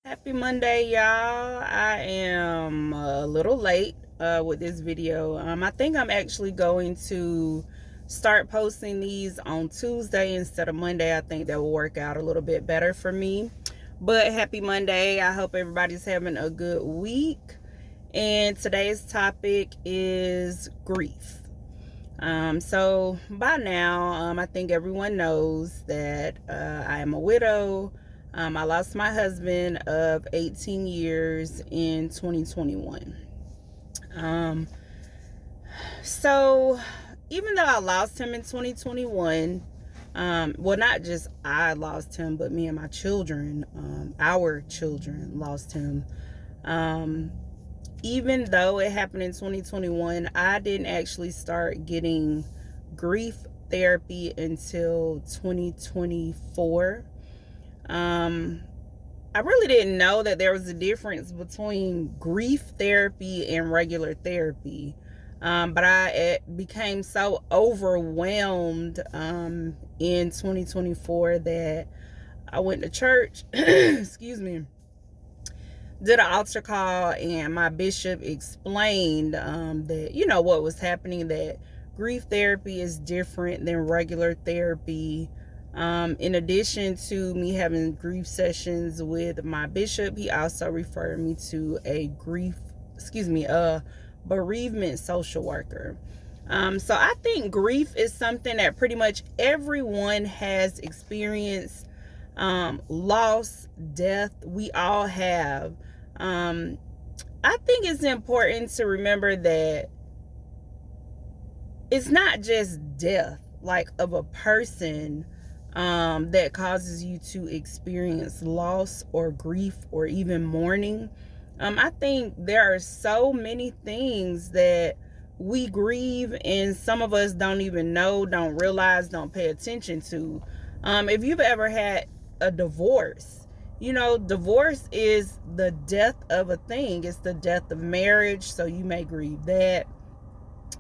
Happy Monday, y'all. I am a little late with this video. I think I'm actually going to start posting these on Tuesday instead of Monday. I think that will work out a little bit better for me. But happy Monday. I hope everybody's having a good week. And today's topic is grief. So by now, I think everyone knows that I am a widow. I lost my husband of 18 years in 2021. Um, so even though I lost him in 2021, well, not just I lost him, but me and my children, our children lost him. Um, Even though it happened in 2021, I didn't actually start getting grief therapy until 2024. I really didn't know that there was a difference between grief therapy and regular therapy. But I became so overwhelmed in 2024 that I went to church, excuse me, did an altar call, and my bishop explained that, what was happening, that grief therapy is different than regular therapy. In addition to me having grief sessions with my bishop, he also referred me to a bereavement social worker. So I think grief is something that pretty much everyone has experienced. Loss, death, we all have. I think it's important to remember that it's not just death, like of a person, that causes you to experience loss or grief or even mourning. I think there are so many things that we grieve, and some of us don't even know, don't realize, don't pay attention to. If you've ever had a divorce, divorce is the death of a thing. It's the death of marriage, so you may grieve that.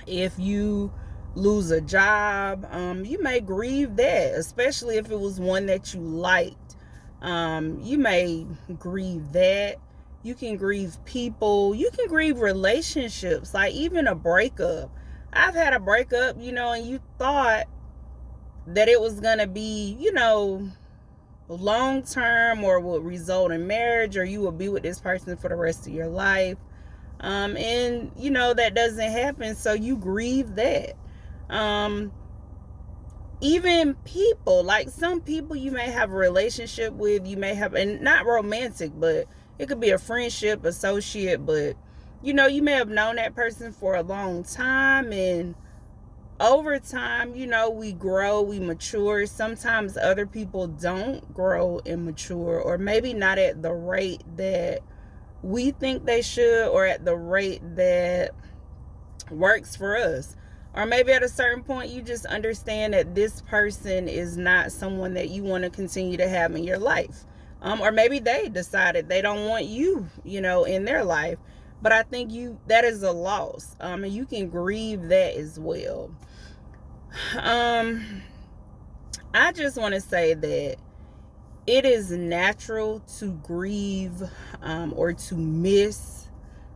If you lose a job, you may grieve that, especially if it was one that you liked. You may grieve that. You can grieve people. You can grieve relationships, like even a breakup. I've had a breakup, and you thought that it was going to be, long term, or will result in marriage, or you will be with this person for the rest of your life. And that doesn't happen, so you grieve that. Even people, like some people you may have a relationship with, you may have, and not romantic, but it could be a friendship, associate, but you may have known that person for a long time, and over time, we grow, we mature. Sometimes other people don't grow and mature, or maybe not at the rate that we think they should, or at the rate that works for us. Or maybe at a certain point, you just understand that this person is not someone that you want to continue to have in your life. Or maybe they decided they don't want you, in their life. But I think that is a loss. And you can grieve that as well. I just want to say that it is natural to grieve, or to miss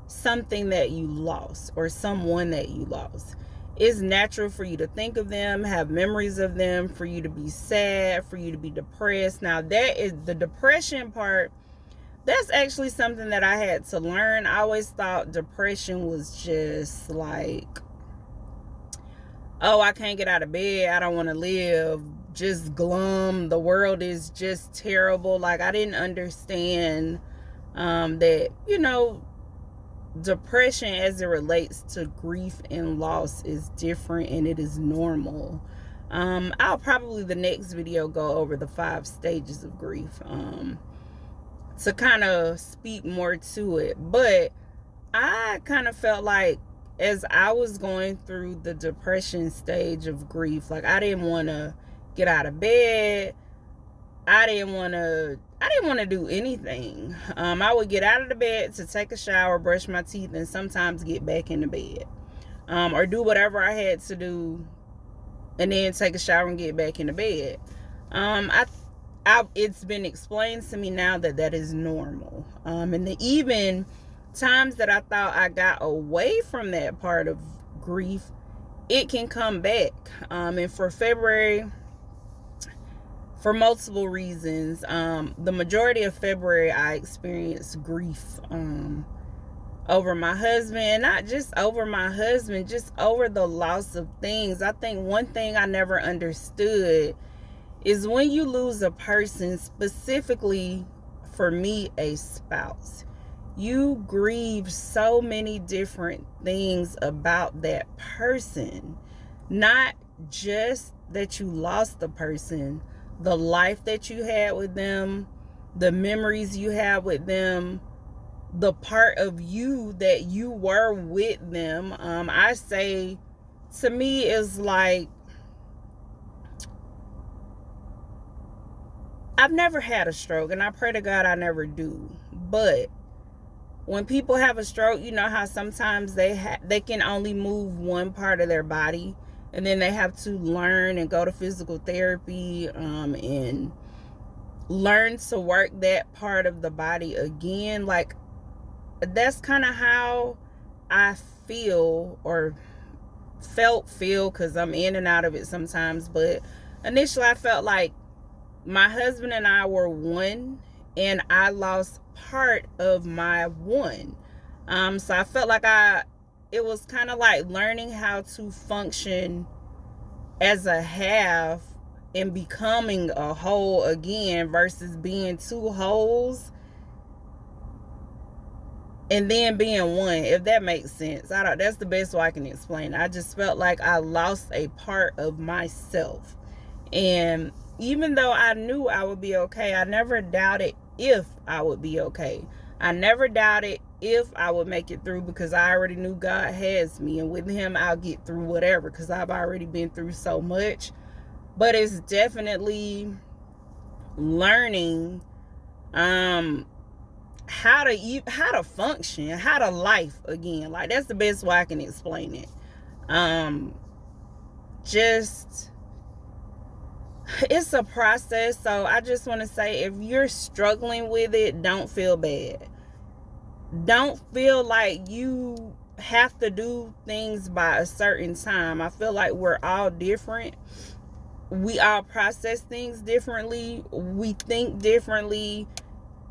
something that you lost, or someone that you lost. It's natural for you to think of them, have memories of them, for you to be sad, for you to be depressed. Now, that is the depression part. That's actually something that I had to learn. I always thought depression was just like, oh, I can't get out of bed, I don't want to live, just glum, the world is just terrible. Like, I didn't understand that, depression as it relates to grief and loss is different, and it is normal. I'll probably, the next video, go over the 5 stages of grief, to kind of speak more to it. But I kind of felt like, as I was going through the depression stage of grief, like, I didn't want to get out of bed. I didn't want to do anything. I would get out of the bed to take a shower, brush my teeth, and sometimes get back in the bed, or do whatever I had to do, and then take a shower and get back in the bed. it's been explained to me now that that is normal. And even times that I thought I got away from that part of grief, it can come back. And for February, for multiple reasons, the majority of February I experienced grief over my husband, not just over my husband, just over the loss of things. I think one thing I never understood is when you lose a person, specifically for me, a spouse, you grieve so many different things about that person. Not just that you lost the person, the life that you had with them, the memories you had with them, the part of you that you were with them. I say, to me, is like, I've never had a stroke, and I pray to God I never do. But when people have a stroke, you know how sometimes they can only move one part of their body, and then they have to learn and go to physical therapy and learn to work that part of the body again. Like, that's kind of how I feel, or feel, because I'm in and out of it sometimes. But initially I felt like my husband and I were one, and I lost part of my one. So I felt like it was kind of like learning how to function as a half and becoming a whole again, versus being two wholes and then being one, if that makes sense. That's the best way I can explain it. I just felt like I lost a part of myself. And even though I knew I would be okay, I never doubted if I would be okay. I never doubted if I would make it through, because I already knew God has me, and with him I'll get through whatever, because I've already been through so much. But it's definitely learning how to function, how to life again. Like, that's the best way I can explain it. Just, it's a process. So I just want to say, if you're struggling with it, don't feel bad. Don't feel like you have to do things by a certain time. I feel like we're all different. We all process things differently. We think differently.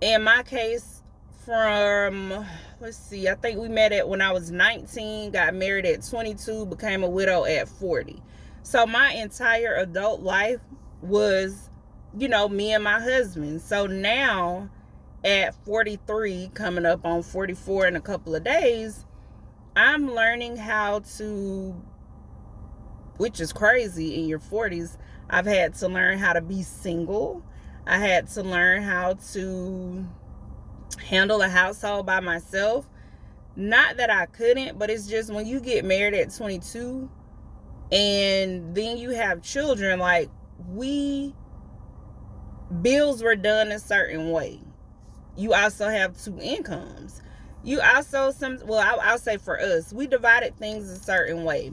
In my case, I think we met when I was 19, got married at 22, became a widow at 40. So my entire adult life was, me and my husband. So now at 43, coming up on 44 in a couple of days, I'm learning how to, which is crazy in your 40s, I've had to learn how to be single. I had to learn how to handle a household by myself. Not that I couldn't, but it's just when you get married at 22 and then you have children, like, bills were done a certain way. You also have two incomes. You also, I'll say for us, we divided things a certain way.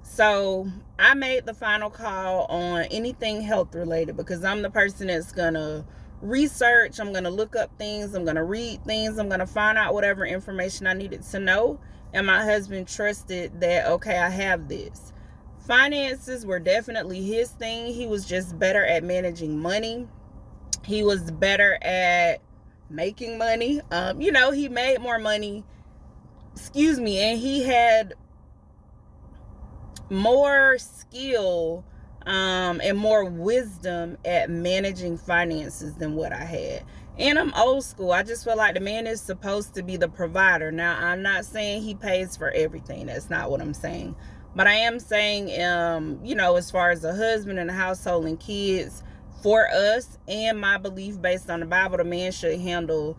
So I made the final call on anything health related, because I'm the person that's gonna research, I'm gonna look up things, I'm gonna read things, I'm gonna find out whatever information I needed to know. And my husband trusted that, okay, I have this. Finances were definitely his thing. He was just better at managing money. He was better at making money. He made more money, and he had more skill and more wisdom at managing finances than what I had. And I'm old school. I just feel like the man is supposed to be the provider. Now, I'm not saying he pays for everything. That's not what I'm saying. But I am saying, as far as a husband and a household and kids, for us, and my belief based on the Bible, the man should handle,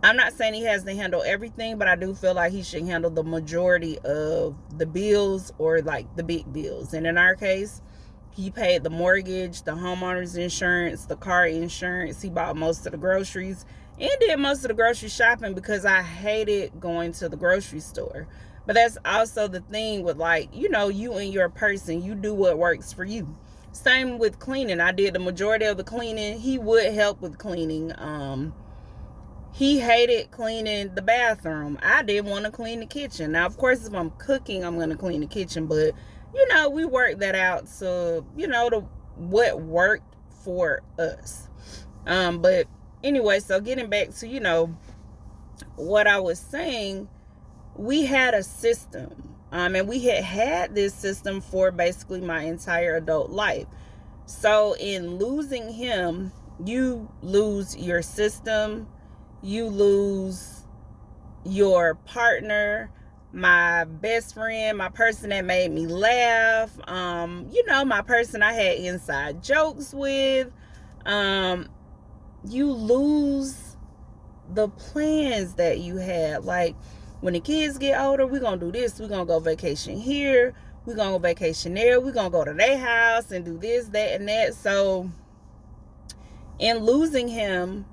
I'm not saying he has to handle everything, but I do feel like he should handle the majority of the bills, or like the big bills. And in our case, he paid the mortgage, the homeowner's insurance, the car insurance. He bought most of the groceries and did most of the grocery shopping, because I hated going to the grocery store. But that's also the thing with, like, you and your person, you do what works for you. Same with cleaning. I did the majority of the cleaning. He would help with cleaning. He hated cleaning the bathroom. I didn't want to clean the kitchen. Now, of course, if I'm cooking, I'm going to clean the kitchen. But, we worked that out. So, what worked for us. But anyway, so getting back to, what I was saying, we had a system. And we had this system for basically my entire adult life. So in losing him, you lose your system, you lose your partner, my best friend, my person that made me laugh, my person I had inside jokes with. You lose the plans that you had. Like, when the kids get older, we're going to do this. We're going to go vacation here. We're going to go vacation there. We're going to go to their house and do this, that, and that. So, in losing him,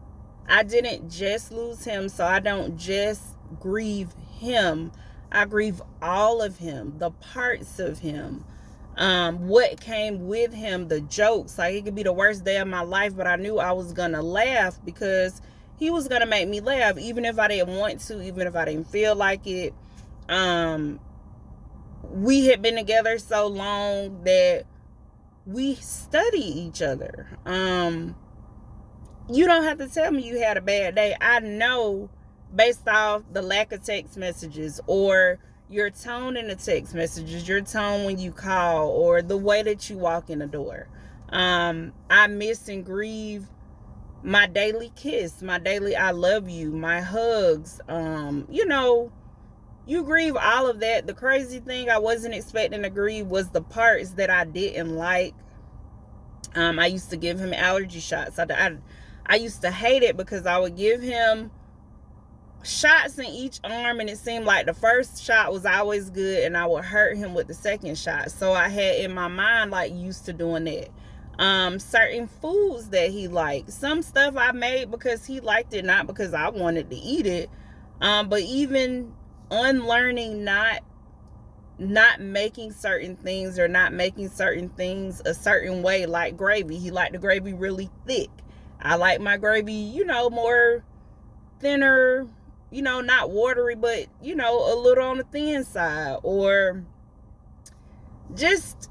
I didn't just lose him. So, I don't just grieve him. I grieve all of him, the parts of him, what came with him, the jokes. Like, it could be the worst day of my life, but I knew I was going to laugh because he was going to make me laugh, even if I didn't want to, even if I didn't feel like it. We had been together so long that we study each other. You don't have to tell me you had a bad day. I know based off the lack of text messages, or your tone in the text messages, your tone when you call, or the way that you walk in the door. I miss and grieve my daily kiss, my daily I love you, my hugs. You grieve all of that. The crazy thing I wasn't expecting to grieve was the parts that I didn't like. I used to give him allergy shots. I used to hate it because I would give him shots in each arm, and it seemed like the first shot was always good, and I would hurt him with the second shot. So I had in my mind, like, used to doing that. Certain foods that he liked. Some stuff I made because he liked it, not because I wanted to eat it. But even unlearning not making certain things, or not making certain things a certain way, like gravy. He liked the gravy really thick. I like my gravy, more thinner, not watery, but, a little on the thin side. Or just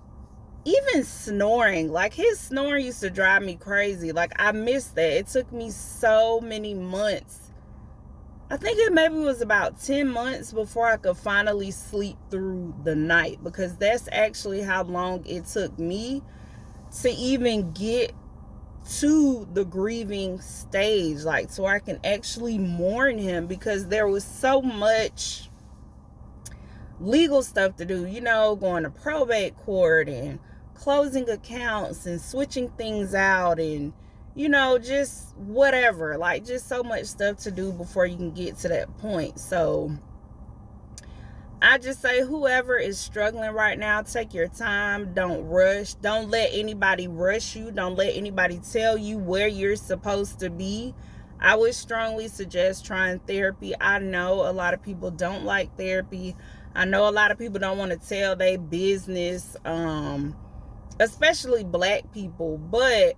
even snoring. Like, his snoring used to drive me crazy. Like, I missed that. It took me so many months. I think it maybe was about 10 months before I could finally sleep through the night, because that's actually how long it took me to even get to the grieving stage, like, so I can actually mourn him, because there was so much legal stuff to do, going to probate court and closing accounts and switching things out, and just whatever, like, just so much stuff to do before you can get to that point. So I just say, whoever is struggling right now, take your time. Don't rush. Don't let anybody rush you. Don't let anybody tell you where you're supposed to be. I would strongly suggest trying therapy. I know a lot of people don't like therapy. I know a lot of people don't want to tell their business, especially Black people. But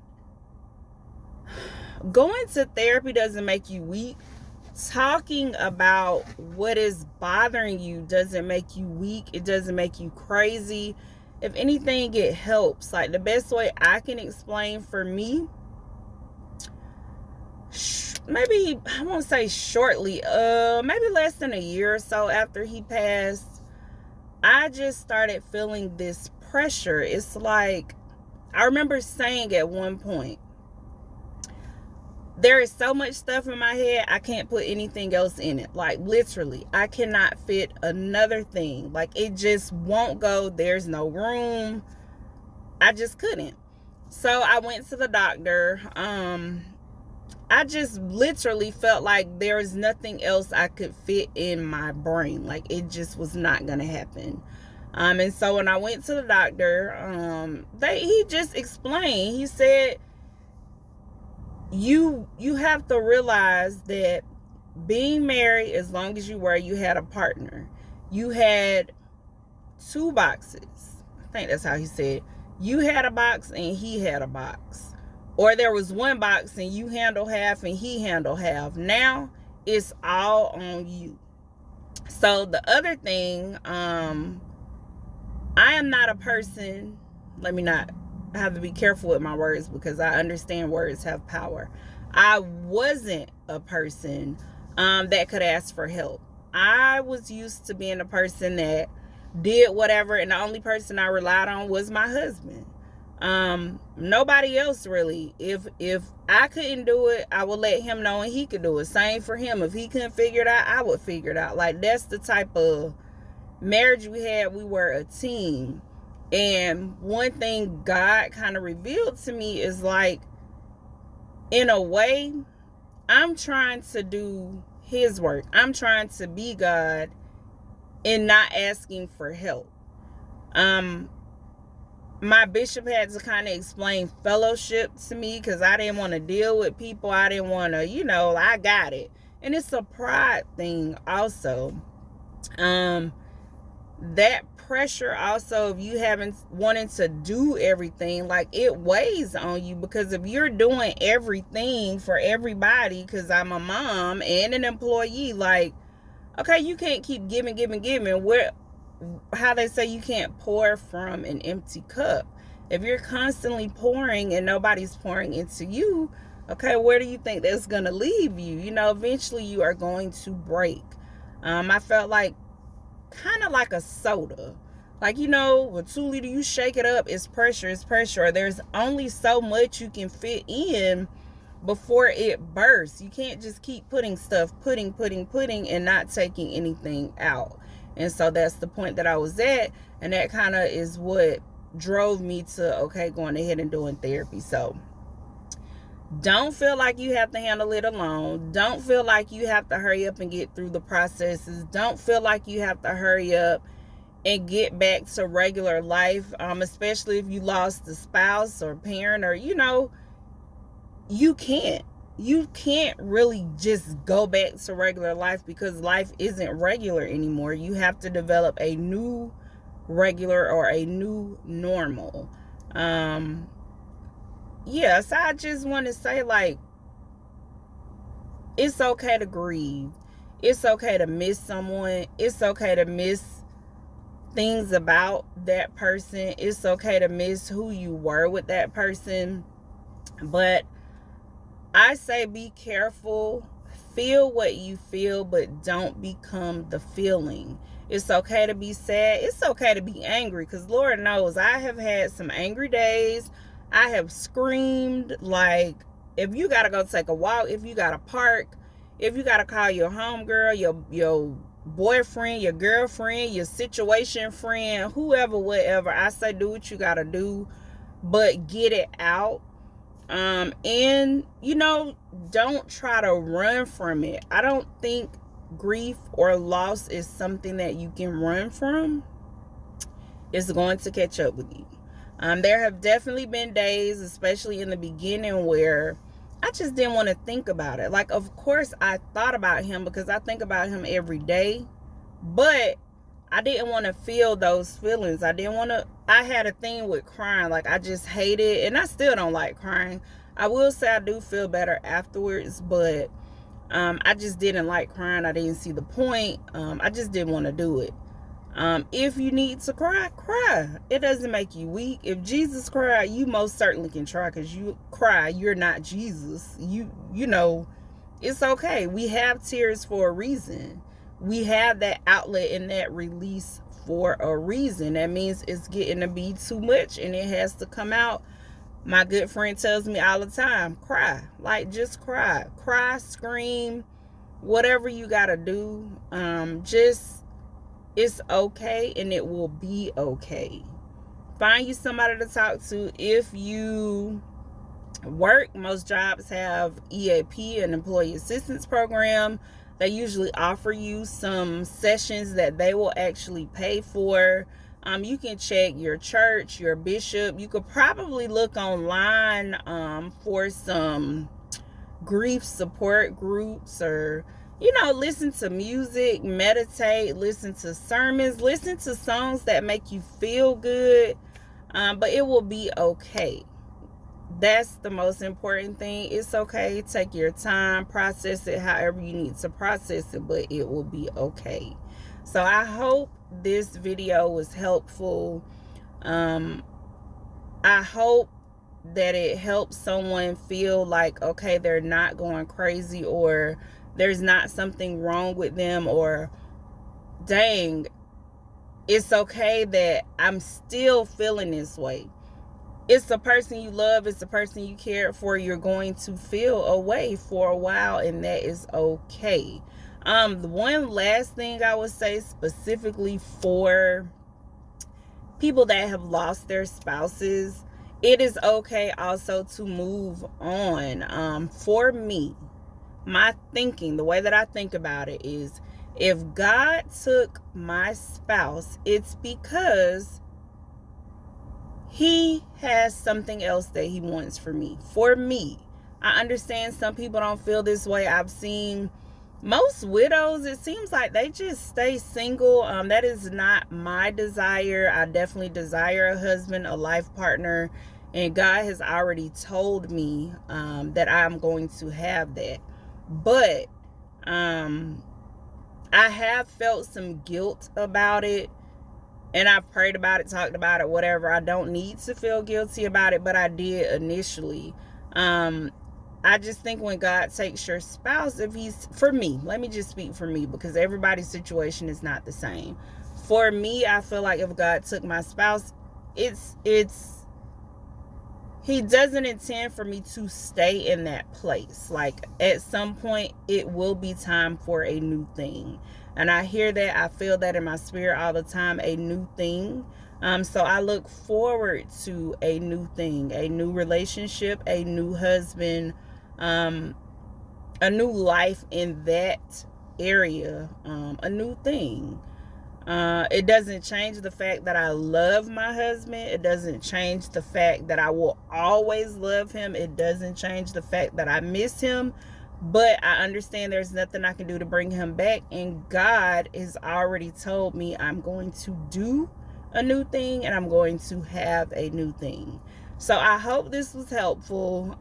going to therapy doesn't make you weak. Talking about what is bothering you doesn't make you weak. It doesn't make you crazy. If anything, it helps. Like, the best way I can explain for me, maybe, I won't say shortly, maybe less than a year or so after he passed, I just started feeling this pressure. It's like, I remember saying at one point, there is so much stuff in my head, I can't put anything else in it. Like, literally, I cannot fit another thing. Like, it just won't go. There's no room. I just couldn't. So I went to the doctor. I just literally felt like there was nothing else I could fit in my brain. Like, it just was not going to happen. And so when I went to the doctor, he just explained. He said, you have to realize that being married, as long as you were, you had a partner. You had two boxes. I think that's how he said. You had a box and he had a box. Or there was one box and you handle half and he handle half. Now it's all on you. So the other thing, I am not a person, let me not, I have to be careful with my words because I understand words have power. I wasn't a person that could ask for help. I was used to being a person that did whatever, and the only person I relied on was my husband. Nobody else really. If I couldn't do it, I would let him know and he could do it. Same for him. If he couldn't figure it out, I would figure it out. Like, that's the type of marriage we had. We were a team. And one thing God kind of revealed to me is, like, in a way, I'm trying to do his work. I'm trying to be God and not asking for help. My bishop had to kind of explain fellowship to me because I didn't want to deal with people. I didn't want to, I got it. And it's a pride thing also. That pressure also of you having wanting to do everything, like, it weighs on you, because if you're doing everything for everybody, because I'm a mom and an employee, like, okay, you can't keep giving. Where, how they say you can't pour from an empty cup. If you're constantly pouring and nobody's pouring into you, okay, where do you think that's going to leave you? Eventually you are going to break. I felt like kind of like a soda. Like, with 2 liter, you shake it up, it's pressure. There's only so much you can fit in before it bursts. You can't just keep putting stuff, putting, and not taking anything out. And so that's the point that I was at. And that kind of is what drove me to, okay, going ahead and doing therapy. So don't feel like you have to handle it alone. Don't feel like you have to hurry up and get through the processes. Don't feel like you have to hurry up and get back to regular life, especially if you lost a spouse or parent, or, you can't. You can't really just go back to regular life, because life isn't regular anymore. You have to develop a new regular or a new normal. So I just want to say, like, it's okay to grieve. It's okay to miss someone. It's okay to miss things about that person. It's okay to miss who you were with that person. But I say be careful. Feel what you feel, but don't become the feeling. It's okay to be sad. It's okay to be angry, because Lord knows I have had some angry days. I have screamed. Like, if you got to go take a walk, if you got to park, if you got to call your homegirl, your boyfriend, your girlfriend, your situation friend, whoever, whatever, I say do what you got to do, but get it out. And don't try to run from it. I don't think grief or loss is something that you can run from. It's going to catch up with you. There have definitely been days, especially in the beginning, where I just didn't want to think about it. Like, of course I thought about him because I think about him every day, but I didn't want to feel those feelings. I had a thing with crying. Like, I just hate it, and I still don't like crying. I will say I do feel better afterwards, but I just didn't like crying. I didn't see the point. I just didn't want to do it. If you need to cry, cry. It doesn't make you weak. If Jesus cried, you most certainly can try, because you cry. You're not Jesus. It's okay. We have tears for a reason. We have that outlet and that release for a reason. That means it's getting to be too much and it has to come out. My good friend tells me all the time, cry. Like, just cry. Cry, scream, whatever you got to do. It's okay, and it will be okay. Find you somebody to talk to. If you work, most jobs have EAP, an employee assistance program. They usually offer you some sessions that they will actually pay for. You can check your church, your bishop. You could probably look online for some grief support groups, or listen to music, meditate, listen to sermons, listen to songs that make you feel good. But it will be okay. That's the most important thing. It's okay. Take your time, process it however you need to process it, but it will be okay. So I hope this video was helpful. I hope that it helps someone feel like, okay, they're not going crazy, or there's not something wrong with them, or dang, it's okay that I'm still feeling this way. It's the person you love, it's the person you care for. You're going to feel away for a while, and that is okay. The one last thing I would say, specifically for people that have lost their spouses, it is okay also to move on. For me, my thinking, the way that I think about it is, if God took my spouse, it's because he has something else that he wants for me. For me, I understand some people don't feel this way. I've seen most widows, it seems like they just stay single. That is not my desire. I definitely desire a husband, a life partner, and God has already told me that I'm going to have that. But I have felt some guilt about it, and I've prayed about it, talked about it, whatever. I don't need to feel guilty about it, but I did initially. I just think when God takes your spouse, if he's, for me, let me just speak for me, because everybody's situation is not the same. For me, I feel like if God took my spouse, he doesn't intend for me to stay in that place. Like, at some point, it will be time for a new thing. And I hear that, I feel that in my spirit all the time, a new thing. So I look forward to a new thing, a new relationship, a new husband, a new life in that area, a new thing. It doesn't change the fact that I love my husband. It doesn't change the fact that I will always love him. It doesn't change the fact that I miss him. But I understand there's nothing I can do to bring him back. And God has already told me I'm going to do a new thing, and I'm going to have a new thing. So I hope this was helpful.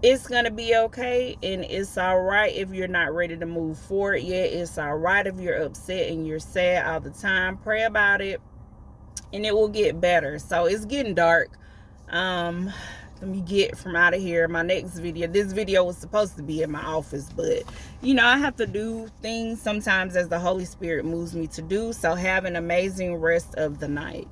It's going to be okay, and it's all right if you're not ready to move forward yet. It's all right if you're upset and you're sad all the time. Pray about it, and it will get better. So it's getting dark. Let me get from out of here. My next video, this video was supposed to be in my office, but I have to do things sometimes as the Holy Spirit moves me to do. So have an amazing rest of the night.